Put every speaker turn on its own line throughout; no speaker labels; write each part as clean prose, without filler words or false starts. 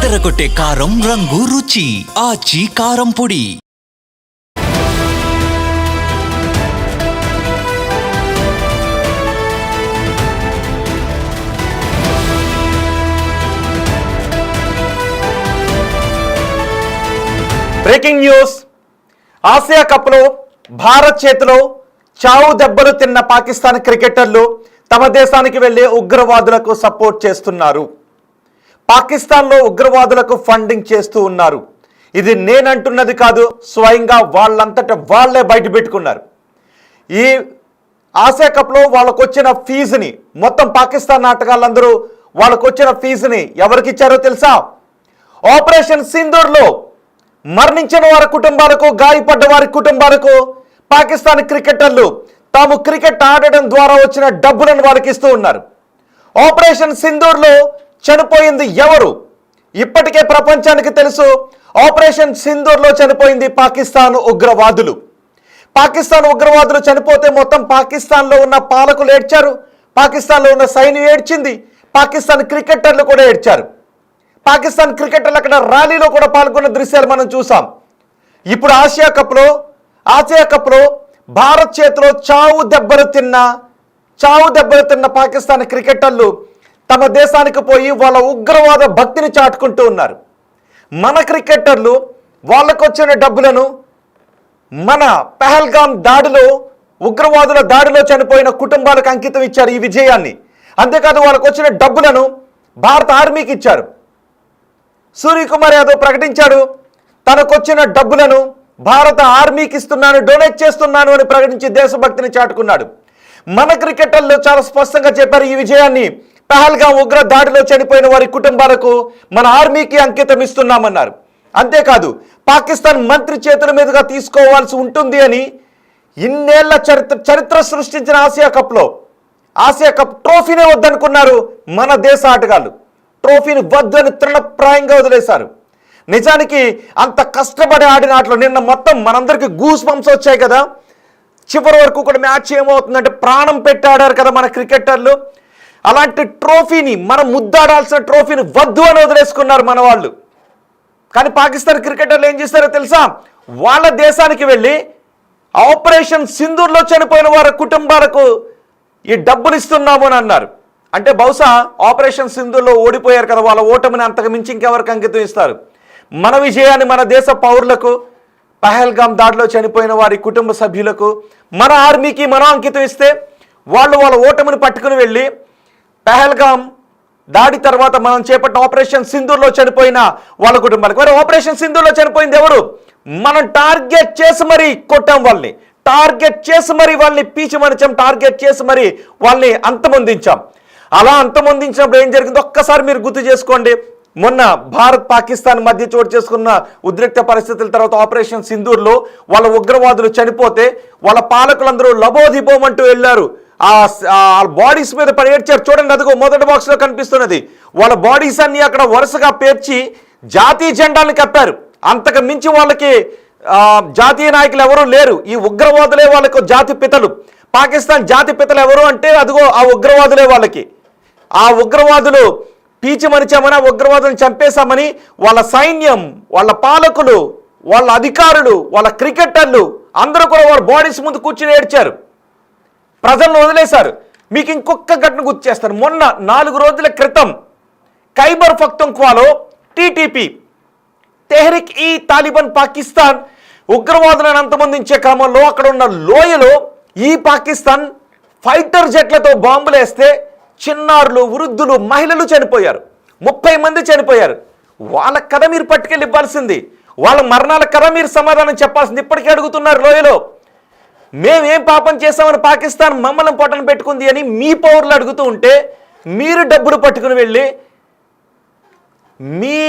అదరగొట్టే కారం రంగు రుచి ఆచి కారం పొడి.
Breaking news. ఆసియా కప్లో భారత్ చేతిలో చావు దెబ్బలు తిన్న పాకిస్తాన్ క్రికెటర్లు తమ దేశానికి వెళ్లి ఉగ్రవాదులకు సపోర్ట్ చేస్తున్నారు. పాకిస్తాన్లో ఉగ్రవాదులకు ఫండింగ్ చేస్తూ ఉన్నారు. ఇది నేనంటున్నది కాదు, స్వయంగా వాళ్ళంతట వాళ్లే బయట పెట్టుకున్నారు. ఈ ఆసియా కప్లో వాళ్ళకు వచ్చిన ఫీజుని, మొత్తం పాకిస్తాన్ ఆటగాళ్ళందరూ వాళ్ళకు వచ్చిన ఫీజుని ఎవరికి ఇచ్చారో తెలుసా? ఆపరేషన్ సింధూర్లో మరణించిన వారి కుటుంబాలకు, గాయపడ్డ వారి కుటుంబాలకు పాకిస్తాన్ క్రికెటర్లు తాము క్రికెట్ ఆడడం ద్వారా వచ్చిన డబ్బులను వాళ్ళకి ఇస్తూ ఉన్నారు. ఆపరేషన్ సింధూర్లో చనిపోయింది ఎవరు? ఇప్పటికే ప్రపంచానికి తెలుసు. ఆపరేషన్ సింధూర్లో చనిపోయింది పాకిస్తాన్ ఉగ్రవాదులు. పాకిస్తాన్ ఉగ్రవాదులు చనిపోతే మొత్తం పాకిస్తాన్లో ఉన్న పాలకులు ఏడ్చారు, పాకిస్తాన్లో ఉన్న సైన్యం ఏడ్చింది, పాకిస్తాన్ క్రికెటర్లు కూడా ఏడ్చారు. పాకిస్తాన్ క్రికెటర్లు అక్కడ ర్యాలీలో కూడా పాల్గొన్న దృశ్యాలు మనం చూసాం. ఇప్పుడు ఆసియా కప్లో భారత్ చేతిలో చావు దెబ్బలు తిన్న పాకిస్తాన్ క్రికెటర్లు తమ దేశానికి పోయి వాళ్ళ ఉగ్రవాద భక్తిని చాటుకుంటూ ఉన్నారు. మన క్రికెటర్లు వాళ్ళకు వచ్చిన డబ్బులను మన పహల్గామ్ దాడిలో, ఉగ్రవాదుల దాడిలో చనిపోయిన కుటుంబాలకు అంకితం ఇచ్చారు ఈ విజయాన్ని. అంతేకాదు వాళ్ళకు వచ్చిన డబ్బులను భారత ఆర్మీకి ఇచ్చారు. సూర్యకుమార్ యాదవ్ ప్రకటించాడు, తనకొచ్చిన డబ్బులను భారత ఆర్మీకి ఇస్తున్నాను, డొనేట్ చేస్తున్నాను అని ప్రకటించి దేశభక్తిని చాటుకున్నాడు. మన క్రికెటర్లు చాలా స్పష్టంగా చెప్పారు, ఈ విజయాన్ని పహల్గామ్ ఉగ్ర దాడిలో చనిపోయిన వారి కుటుంబాలకు మన ఆర్మీకి అంకితం ఇస్తున్నామన్నారు. అంతేకాదు పాకిస్తాన్ మంత్రి చేతుల మీదుగా తీసుకోవాల్సి ఉంటుంది అని ఇన్నేళ్ల చరిత్ర సృష్టించిన ఆసియా కప్ ట్రోఫీనే వద్దనుకున్నారు మన దేశ ఆటగాళ్ళు. ట్రోఫీని వద్దని తృణప్రాయంగా వదిలేశారు. నిజానికి అంత కష్టపడి ఆడిన ఆటలో నిన్న మొత్తం మనందరికీ గూస్ బంప్స్ వచ్చాయి కదా. చివరి వరకు కూడా మ్యాచ్ ఏమవుతుందంటే ప్రాణం పెట్టి ఆడారు కదా మన క్రికెటర్లు. అలాంటి ట్రోఫీని, మనం ముద్దాడాల్సిన ట్రోఫీని వద్దు అని వదిలేసుకున్నారు మన వాళ్ళు. కానీ పాకిస్తాన్ క్రికెటర్లు ఏం చేస్తారో తెలుసా? వాళ్ళ దేశానికి వెళ్ళి ఆపరేషన్ సింధూర్లో చనిపోయిన వారి కుటుంబాలకు ఈ డబ్బులు ఇస్తున్నాము అని అన్నారు. అంటే బహుశా ఆపరేషన్ సింధూర్లో ఓడిపోయారు కదా, వాళ్ళ ఓటమిని అంతకు మించి ఇంకెవరికి అంకితం ఇస్తారు? మన విజయాన్ని మన దేశ పౌరులకు, పహల్గామ్ దాడిలో చనిపోయిన వారి కుటుంబ సభ్యులకు, మన ఆర్మీకి మనం అంకితం ఇస్తే వాళ్ళు వాళ్ళ ఓటమిని పట్టుకుని వెళ్ళి పహల్గామ్ దాడి తర్వాత మనం చేపట్టిన ఆపరేషన్ సింధూర్లో చనిపోయిన వాళ్ళ కుటుంబాలకు. మరి ఆపరేషన్ సింధూర్లో చనిపోయింది ఎవరు? మనం టార్గెట్ చేసి మరీ కొట్టాం వాళ్ళని, టార్గెట్ చేసి మరీ వాళ్ళని పీచిమనిచాం, టార్గెట్ చేసి మరీ వాళ్ళని అంతమొందించాం. అలా అంతమొందించినప్పుడు ఏం జరిగిందో ఒక్కసారి మీరు గుర్తు చేసుకోండి. మొన్న భారత్ పాకిస్తాన్ మధ్య చోటు చేసుకున్న ఉద్రిక్త పరిస్థితుల తర్వాత ఆపరేషన్ సింధూర్లో వాళ్ళ ఉగ్రవాదులు చనిపోతే వాళ్ళ పాలకులందరూ లబోదిబోమంటూ వెళ్ళారు. ఆ బాడీస్ మీద పడి ఏడ్చారు. చూడండి, అదిగో మొదటి బాక్స్లో కనిపిస్తున్నది. వాళ్ళ బాడీస్ అన్ని అక్కడ వరుసగా పేర్చి జాతీయ జెండాలను కప్పారు. అంతకు మించి వాళ్ళకి జాతీయ నాయకులు ఎవరూ లేరు. ఈ ఉగ్రవాదులే వాళ్ళకు జాతి పితలు. పాకిస్తాన్ జాతి పితలు ఎవరు అంటే అదిగో ఆ ఉగ్రవాదులే వాళ్ళకి. ఆ ఉగ్రవాదులు పీచిమనిచామని, ఆ ఉగ్రవాదులను చంపేశామని వాళ్ళ సైన్యం, వాళ్ళ పాలకులు, వాళ్ళ అధికారులు, వాళ్ళ క్రికెటర్లు అందరూ కూడా వాళ్ళ బాడీస్ ముందు కూర్చుని ఏడ్చారు, ప్రజలను వదిలేశారు. మీకు ఇంకొక ఘటన గుర్తు చేస్తాను. మొన్న 4 రోజుల క్రితం ఖైబర్ పఖ్తూన్ఖ్వాలో టీటీపీ, తెహ్రీక్ ఈ తాలిబాన్ పాకిస్తాన్ ఉగ్రవాదులను అంతమొందించే క్రమంలో అక్కడ ఉన్న లోయలో ఈ పాకిస్తాన్ ఫైటర్ జెట్లతో బాంబులేస్తే చిన్నారులు, వృద్ధులు, మహిళలు చనిపోయారు. 30 మంది చనిపోయారు. వాళ్ళ కథ మీరు పట్టుకెళ్ళి ఇవ్వాల్సింది, వాళ్ళ మరణాల కథ మీరు సమాధానం చెప్పాల్సింది. ఇప్పటికీ అడుగుతున్నారు లోయలో, మేమేం పాపం చేస్తామని పాకిస్తాన్ మమ్మల్ని పొట్టను పెట్టుకుంది అని మీ పౌరులు అడుగుతూ ఉంటే మీరు డబ్బులు పట్టుకుని వెళ్ళి మీ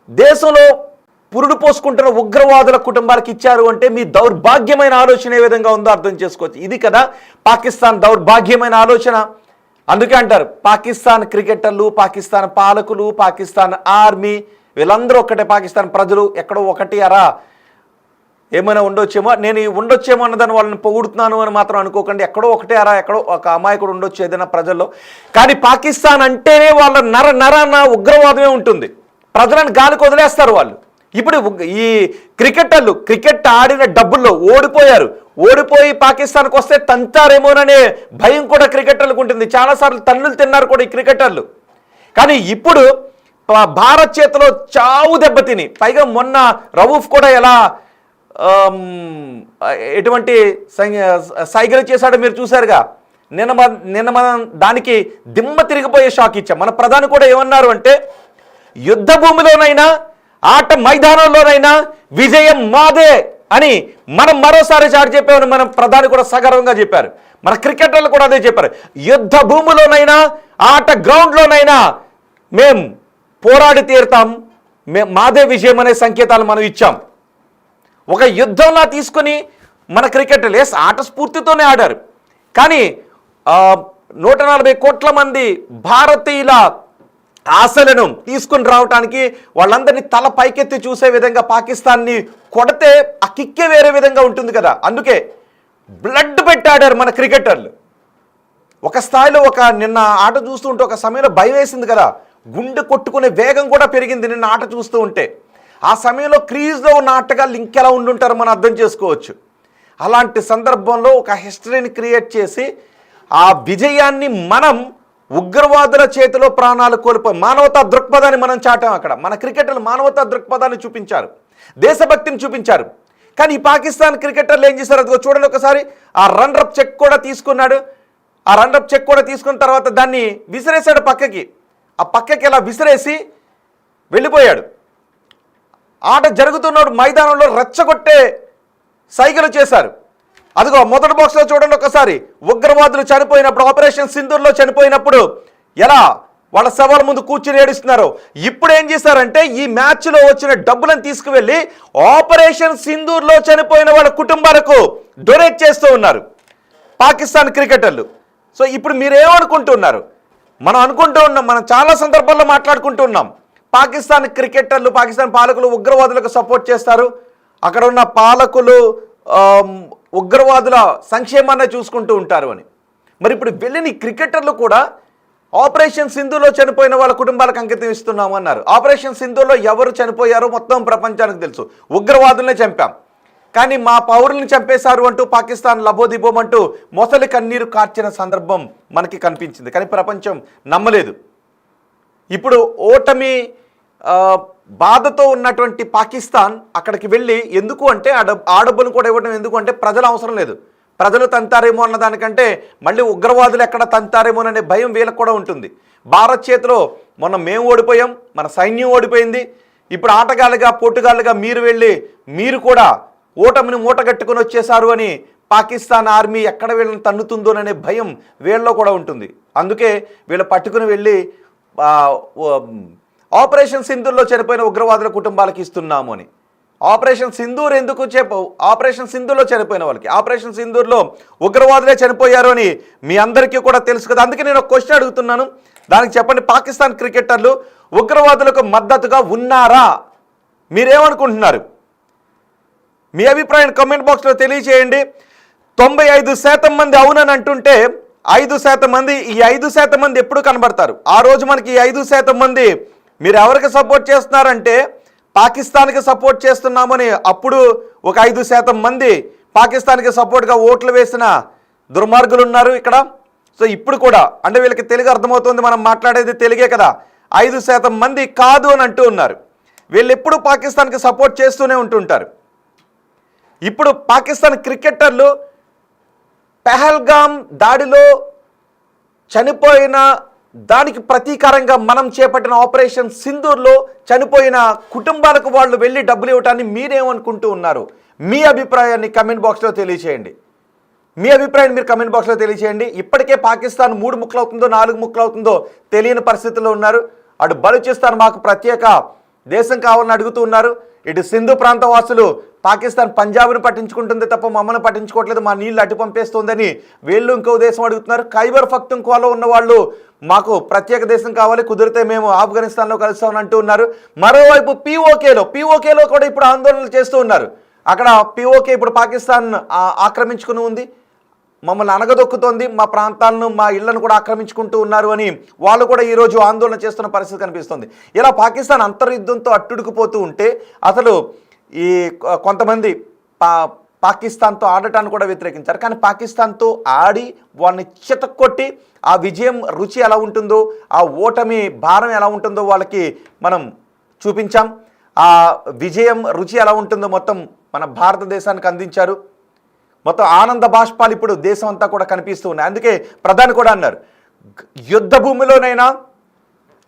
దేశంలో పురుడు పోసుకుంటున్న ఉగ్రవాదుల కుటుంబాలకు ఇచ్చారు అంటే మీ దౌర్భాగ్యమైన ఆలోచన ఏ విధంగా ఉందో అర్థం చేసుకోవచ్చు. ఇది కదా పాకిస్తాన్ దౌర్భాగ్యమైన ఆలోచన. అందుకే అంటారు పాకిస్తాన్ క్రికెటర్లు, పాకిస్తాన్ పాలకులు, పాకిస్తాన్ ఆర్మీ వీళ్ళందరూ ఒక్కటే, పాకిస్తాన్ ప్రజలు ఎక్కడో ఒకటి అరా ఏమైనా ఉండొచ్చేమో. నేను ఉండొచ్చేమో అన్నదాన్ని వాళ్ళని పొగుడుతున్నాను అని మాత్రం అనుకోకండి. ఎక్కడో ఒకటే అరా, ఎక్కడో ఒక అమాయకుడు ఉండొచ్చు ఏదైనా ప్రజల్లో. కానీ పాకిస్తాన్ అంటేనే వాళ్ళ నరాన ఉగ్రవాదమే ఉంటుంది. ప్రజలను గాలికి వదిలేస్తారు వాళ్ళు. ఇప్పుడు ఈ క్రికెట్ ఆడిన డబ్బుల్లో ఓడిపోయి పాకిస్తాన్కి వస్తే తంతారేమోననే భయం కూడా క్రికెటర్లకు ఉంటుంది. చాలాసార్లు తన్నులు తిన్నారు కూడా ఈ క్రికెటర్లు. కానీ ఇప్పుడు భారత్ చేతిలో చావు దెబ్బతిని, పైగా మొన్న రవూఫ్ కూడా ఎలా ఎటువంటి సైగలు చేశాడో మీరు చూశారుగా. నిన్న మనం దానికి దిమ్మ తిరిగిపోయే షాక్ ఇచ్చాం. మన ప్రధాని కూడా ఏమన్నారు అంటే, యుద్ధ భూమిలోనైనా ఆట మైదానంలోనైనా విజయం మాదే అని మనం మరోసారి చాటి చెప్పామని మన ప్రధాని కూడా సగర్వంగా చెప్పారు. మన క్రికెటర్లు కూడా అదే చెప్పారు. యుద్ధ భూమిలోనైనా ఆట గ్రౌండ్లోనైనా మేం పోరాడి తీరుతాం, మాదే విజయం అనే సంకేతాలు మనం ఇచ్చాం. ఒక యుద్ధంలా తీసుకుని మన క్రికెటర్లు ఆట స్ఫూర్తితోనే ఆడారు. కానీ 140 కోట్ల మంది భారతీయుల ఆశలను తీసుకుని రావడానికి వాళ్ళందరినీ తల పైకెత్తి చూసే విధంగా పాకిస్తాన్ని కొడితే ఆ కిక్కే వేరే విధంగా ఉంటుంది కదా. అందుకే బ్లడ్ పెట్టాడారు మన క్రికెటర్లు. ఒక స్థాయిలో నిన్న ఆట చూస్తూ ఉంటే ఒక సమయంలో భయం వేసింది కదా, గుండె కొట్టుకునే వేగం కూడా పెరిగింది నిన్న ఆట చూస్తూ ఉంటే. ఆ సమయంలో క్రీజ్లో ఉన్న ఆటగాళ్ళు ఇంకెలా ఉండుంటారో మనం అర్థం చేసుకోవచ్చు. అలాంటి సందర్భంలో ఒక హిస్టరీని క్రియేట్ చేసి ఆ విజయాన్ని మనం ఉగ్రవాదుల చేతిలో ప్రాణాలు కోల్పోయి మానవతా దృక్పథాన్ని మనం చాటాం. అక్కడ మన క్రికెటర్లు మానవతా దృక్పథాన్ని చూపించారు, దేశభక్తిని చూపించారు. కానీ ఈ పాకిస్తాన్ క్రికెటర్లు ఏం చేశారు అదిగో చూడండి ఒకసారి. ఆ రన్అప్ చెక్ కూడా తీసుకున్నాడు. ఆ రన్అప్ చెక్ కూడా తీసుకున్న తర్వాత దాన్ని విసిరేశాడు పక్కకి. ఆ పక్కకి ఇలా విసిరేసి వెళ్ళిపోయాడు. ఆట జరుగుతున్నాడు మైదానంలో రెచ్చగొట్టే సైగలు చేశారు. అదిగో మొదటి బాక్స్లో చూడండి ఒకసారి. ఉగ్రవాదులు చనిపోయినప్పుడు, ఆపరేషన్ సింధూర్లో చనిపోయినప్పుడు ఎలా వాళ్ళ శవాల ముందు కూర్చుని ఏడుస్తున్నారు. ఇప్పుడు ఏం చేశారంటే ఈ మ్యాచ్లో వచ్చిన డబ్బులను తీసుకువెళ్ళి ఆపరేషన్ సింధూర్లో చనిపోయిన వాళ్ళ కుటుంబాలకు డొనేట్ చేస్తూ ఉన్నారు పాకిస్తాన్ క్రికెటర్లు. సో ఇప్పుడు మీరేమనుకుంటున్నారు? మనం అనుకుంటూ ఉన్నాం, మనం చాలా సందర్భాల్లో మాట్లాడుకుంటూ ఉన్నాం, పాకిస్తాన్ క్రికెటర్లు, పాకిస్తాన్ పాలకులు ఉగ్రవాదులకు సపోర్ట్ చేస్తారు, అక్కడ ఉన్న పాలకులు ఉగ్రవాదుల సంక్షేమాన్ని చూసుకుంటూ ఉంటారు అని. మరి ఇప్పుడు వెళ్ళిన క్రికెటర్లు కూడా ఆపరేషన్ సింధూర్లో చనిపోయిన వాళ్ళ కుటుంబాలకు అంకితం ఇస్తున్నాము అన్నారు. ఆపరేషన్ సింధూర్లో ఎవరు చనిపోయారో మొత్తం ప్రపంచానికి తెలుసు. ఉగ్రవాదులనే చంపాం, కానీ మా పౌరుల్ని చంపేశారు అంటూ పాకిస్తాన్ లబోదిబోమంటూ మొసలి కన్నీరు కార్చిన సందర్భం మనకి కనిపించింది. కానీ ప్రపంచం నమ్మలేదు. ఇప్పుడు ఓటమి బాధతో ఉన్నటువంటి పాకిస్తాన్ అక్కడికి వెళ్ళి ఎందుకు అంటే ఆ డబ్బును కూడా ఇవ్వడం ఎందుకు అంటే ప్రజలు అవసరం లేదు, ప్రజలు తంతారేమో అన్న దానికంటే మళ్ళీ ఉగ్రవాదులు ఎక్కడ తంతారేమో అనే భయం వీళ్ళకు కూడా ఉంటుంది. భారత్ చేతిలో మొన్న మేము ఓడిపోయాం, మన సైన్యం ఓడిపోయింది. ఇప్పుడు ఆటగాళ్ళుగా పోటుగాళ్ళుగా మీరు వెళ్ళి మీరు కూడా ఓటమిని మూటగట్టుకుని వచ్చేశారు అని పాకిస్తాన్ ఆర్మీ ఎక్కడ వీళ్ళని తన్నుతుందోననే భయం వీళ్ళలో కూడా ఉంటుంది. అందుకే వీళ్ళు పట్టుకుని వెళ్ళి ఆపరేషన్ సింధూర్లో చనిపోయిన ఉగ్రవాదుల కుటుంబాలకు ఇస్తున్నాము అని. ఆపరేషన్ సింధూర్ ఎందుకు ఆపరేషన్ సింధూర్లో చనిపోయిన వాళ్ళకి, ఆపరేషన్ సింధూర్లో ఉగ్రవాదులే చనిపోయారు అని మీ అందరికీ కూడా తెలుసు కదా. అందుకే నేను ఒక క్వశ్చన్ అడుగుతున్నాను, దానికి చెప్పండి. పాకిస్తాన్ క్రికెటర్లు ఉగ్రవాదులకు మద్దతుగా ఉన్నారా? మీరేమనుకుంటున్నారు? మీ అభిప్రాయం కామెంట్ బాక్స్లో తెలియజేయండి. 95% మంది అవునని అంటుంటే 5% మంది, ఈ 5% మంది ఎప్పుడు కనబడతారు? ఆ రోజు మనకి ఈ 5% మంది మీరు ఎవరికి సపోర్ట్ చేస్తున్నారంటే పాకిస్తాన్కి సపోర్ట్ చేస్తున్నామని అప్పుడు ఒక 5% మంది పాకిస్తాన్కి సపోర్ట్గా ఓట్లు వేసిన దుర్మార్గులు ఉన్నారు ఇక్కడ. సో ఇప్పుడు కూడా అంటే వీళ్ళకి తెలుగు అర్థమవుతుంది, మనం మాట్లాడేది తెలుగే కదా. 5% మంది కాదు అని అంటూ ఉన్నారు. వీళ్ళు ఎప్పుడు పాకిస్తాన్కి సపోర్ట్ చేస్తూనే ఉంటుంటారు. ఇప్పుడు పాకిస్తాన్ క్రికెటర్లు పెహల్గామ్ దాడిలో చనిపోయిన దానికి ప్రతీకారంగా మనం చేపట్టిన ఆపరేషన్ సింధూర్లో చనిపోయిన కుటుంబాలకు వాళ్ళు వెళ్ళి డబ్బులు ఇవ్వటాన్ని మీరేమనుకుంటూ ఉన్నారు? మీ అభిప్రాయాన్ని కమెంట్ బాక్స్లో తెలియచేయండి. మీ అభిప్రాయాన్ని మీరు కమెంట్ బాక్స్లో తెలియచేయండి. ఇప్పటికే పాకిస్తాన్ 3 ముక్కలు అవుతుందో 4 ముక్కలు అవుతుందో తెలియని పరిస్థితుల్లో ఉన్నారు. అటు బలూచిస్తాన్ మాకు ప్రత్యేక దేశం కావాలని అడుగుతూ ఉన్నారు. ఇటు సింధు ప్రాంత వాసులు పాకిస్తాన్ పంజాబ్ను పట్టించుకుంటుంది తప్ప మమ్మల్ని పట్టించుకోవట్లేదు, మా నీళ్ళు అటు పంపేస్తుందని వీళ్ళు ఇంకో దేశం అడుగుతున్నారు. ఖైబర్ పఖ్తుంఖ్వాలో ఉన్న వాళ్ళు మాకు ప్రత్యేక దేశం కావాలి, కుదిరితే మేము ఆఫ్ఘనిస్తాన్లో కలుస్తామని అంటూ ఉన్నారు. మరోవైపు పీఓకేలో కూడా ఇప్పుడు ఆందోళనలు చేస్తూ ఉన్నారు. అక్కడ పీఓకే ఇప్పుడు పాకిస్తాన్ ఆక్రమించుకుని ఉంది. మమ్మల్ని అనగదొక్కుతోంది, మా ప్రాంతాలను మా ఇళ్లను కూడా ఆక్రమించుకుంటూ ఉన్నారు అని వాళ్ళు కూడా ఈరోజు ఆందోళన చేస్తున్న పరిస్థితి కనిపిస్తుంది. ఇలా పాకిస్తాన్ అంతర్యుద్ధంతో అట్టుడుకుపోతూ ఉంటే అసలు ఈ కొంతమంది పాకిస్తాన్తో ఆడటాన్ని కూడా వ్యతిరేకించారు. కానీ పాకిస్తాన్తో ఆడి వాళ్ళని చితక్కొట్టి ఆ విజయం రుచి ఎలా ఉంటుందో, ఆ ఓటమి భారం ఎలా ఉంటుందో వాళ్ళకి మనం చూపించాం. ఆ విజయం రుచి ఎలా ఉంటుందో మొత్తం మన భారతదేశానికి అందించారు. మొత్తం ఆనంద బాష్పాలు ఇప్పుడు దేశం అంతా కూడా కనిపిస్తూ ఉన్నాయి. అందుకే ప్రధాని కూడా అన్నారు, యుద్ధ భూమిలోనైనా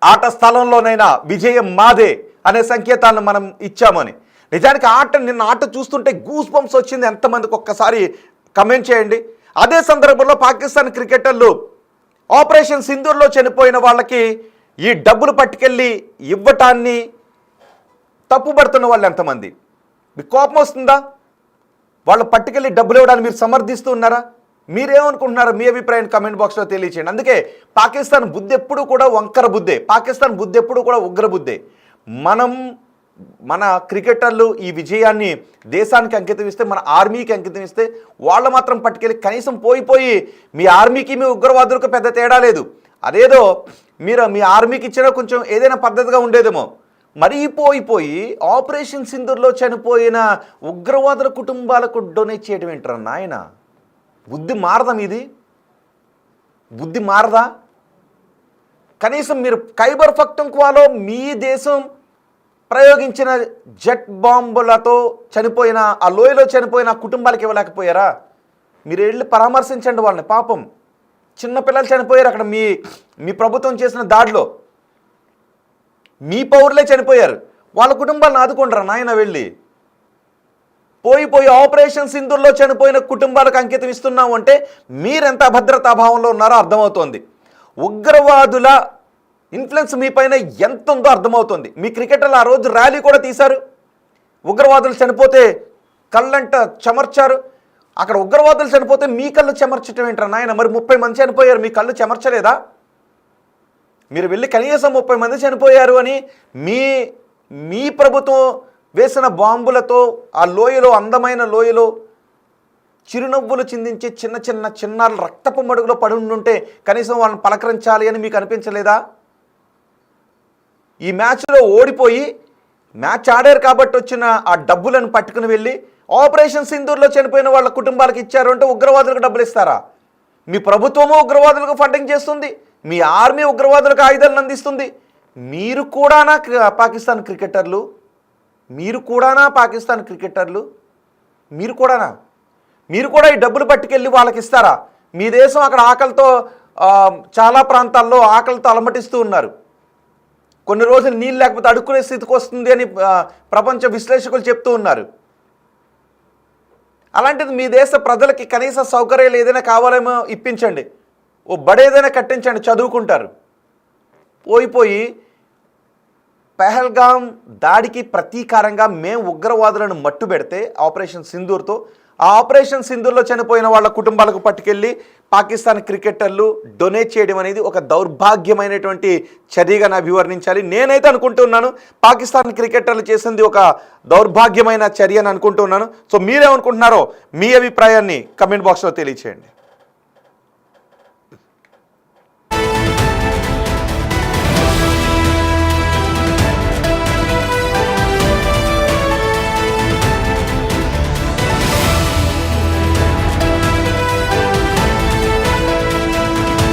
ఆట స్థలంలోనైనా విజయం మాదే అనే సంకేతాలను మనం ఇచ్చామని. నిజానికి నిన్న ఆట చూస్తుంటే గూస్ బంప్స్ వచ్చింది. ఎంతమందికి ఒక్కసారి కమెంట్ చేయండి. అదే సందర్భంలో పాకిస్తాన్ క్రికెటర్లు ఆపరేషన్ సింధూర్లో చనిపోయిన వాళ్ళకి ఈ డబ్బులు పట్టుకెళ్ళి ఇవ్వటాన్ని తప్పుపడుతున్న వాళ్ళు ఎంతమంది? మీకు కోపం వస్తుందా? వాళ్ళు పట్టుకెళ్ళి డబ్బులు ఇవ్వడానికి మీరు సమర్థిస్తూ ఉన్నారా? మీరేమనుకుంటున్నారో మీ అభిప్రాయాన్ని కమెంట్ బాక్స్లో తెలియచేయండి. అందుకే పాకిస్తాన్ బుద్ధి ఎప్పుడు కూడా వంకర బుద్ధే, పాకిస్తాన్ బుద్ధి ఎప్పుడు కూడా ఉగ్ర బుద్ధే. మన క్రికెటర్లు ఈ విజయాన్ని దేశానికి అంకితం ఇస్తే, మన ఆర్మీకి అంకితం ఇస్తే, వాళ్ళు మాత్రం పట్టుకెళ్ళి కనీసం పోయి మీ ఆర్మీకి మీ ఉగ్రవాదులకు పెద్ద తేడా లేదు. అదేదో మీరు మీ ఆర్మీకి ఇచ్చినా కొంచెం ఏదైనా పద్ధతిగా ఉండేదేమో. మరీ పోయి ఆపరేషన్ సింధూర్లో చనిపోయిన ఉగ్రవాదుల కుటుంబాలకు డొనేట్ చేయడం ఏంటారా నాయన? బుద్ధి మారదా మీది? బుద్ధి మారదా? కనీసం మీరు ఖైబర్ పఖ్తుంఖ్వాలో మీ దేశం ప్రయోగించిన జెట్ బాంబులతో చనిపోయిన ఆ లోయలో చనిపోయిన కుటుంబాలకు ఇవ్వలేకపోయారా? మీరు వెళ్ళి పరామర్శించండి వాళ్ళని. పాపం చిన్నపిల్లలు చనిపోయారు అక్కడ. మీ ప్రభుత్వం చేసిన దాడిలో మీ పౌరులే చనిపోయారు. వాళ్ళ కుటుంబాలను ఆదుకుంటారా నాయన? వెళ్ళి పోయి ఆపరేషన్ సింధూర్లో చనిపోయిన కుటుంబాలకు అంకితం ఇస్తున్నాము అంటే మీరెంత అభద్రతాభావంలో ఉన్నారో అర్థమవుతోంది. ఉగ్రవాదుల ఇన్ఫ్లుయెన్స్ మీ పైన ఎంత ఉందో అర్థమవుతుంది. మీ క్రికెటర్లు ఆ రోజు ర్యాలీ కూడా తీశారు. ఉగ్రవాదులు చనిపోతే కళ్ళంట చెమర్చారు. అక్కడ ఉగ్రవాదులు చనిపోతే మీ కళ్ళు చెమర్చటం ఏంటారా నాయన? మరి 30 మంది చనిపోయారు, మీ కళ్ళు చెమర్చలేదా? మీరు వెళ్ళి కనీసం 30 మంది చనిపోయారు అని మీ ప్రభుత్వం వేసిన బాంబులతో ఆ లోయలో, అందమైన లోయలో చిరునవ్వులు చిందించే చిన్న రక్తపు మడుగులో పడి ఉంటే కనీసం వాళ్ళని పలకరించాలి అని మీకు అనిపించలేదా? ఈ మ్యాచ్లో ఓడిపోయి మ్యాచ్ ఆడారు కాబట్టి వచ్చిన ఆ డబ్బులను పట్టుకుని వెళ్ళి ఆపరేషన్ సింధూర్లో చనిపోయిన వాళ్ళ కుటుంబాలకు ఇచ్చారు అంటే ఉగ్రవాదులకు డబ్బులు ఇస్తారా? మీ ప్రభుత్వము ఉగ్రవాదులకు ఫండింగ్ చేస్తుంది, మీ ఆర్మీ ఉగ్రవాదులకు ఆయుధాలను అందిస్తుంది. మీరు కూడానా పాకిస్తాన్ క్రికెటర్లు? మీరు కూడా ఈ డబ్బులు పట్టుకెళ్ళి వాళ్ళకి ఇస్తారా? మీ దేశం అక్కడ ఆకలితో చాలా ప్రాంతాల్లో ఆకలితో అలమటిస్తూ ఉన్నారు. కొన్ని రోజులు నీళ్ళు లేకపోతే అడుక్కునే స్థితికి వస్తుంది అని ప్రపంచ విశ్లేషకులు చెప్తూ ఉన్నారు. అలాంటిది మీ దేశ ప్రజలకి కనీస సౌకర్యాలు ఏదైనా కావాలేమో ఇప్పించండి, ఓ బడేదైనా కట్టించండి, చదువుకుంటారు. పోయి పెహల్గాం దాడికి ప్రతీకారంగా మేము ఉగ్రవాదులను మట్టు పెడితే ఆపరేషన్ సింధూర్తో, ఆ ఆపరేషన్ సింధూర్లో చనిపోయిన వాళ్ళ కుటుంబాలకు పట్టుకెళ్ళి పాకిస్తాన్ క్రికెటర్లు డొనేట్ చేయడం అనేది ఒక దౌర్భాగ్యమైనటువంటి చర్యగా అభివర్ణించాలి. నేనైతే అనుకుంటున్నాను పాకిస్తాన్ క్రికెటర్లు చేసింది ఒక దౌర్భాగ్యమైన చర్య అని అనుకుంటున్నాను. సో మీరేమనుకుంటున్నారో మీ అభిప్రాయాన్ని కమెంట్ బాక్స్లో తెలియచేయండి.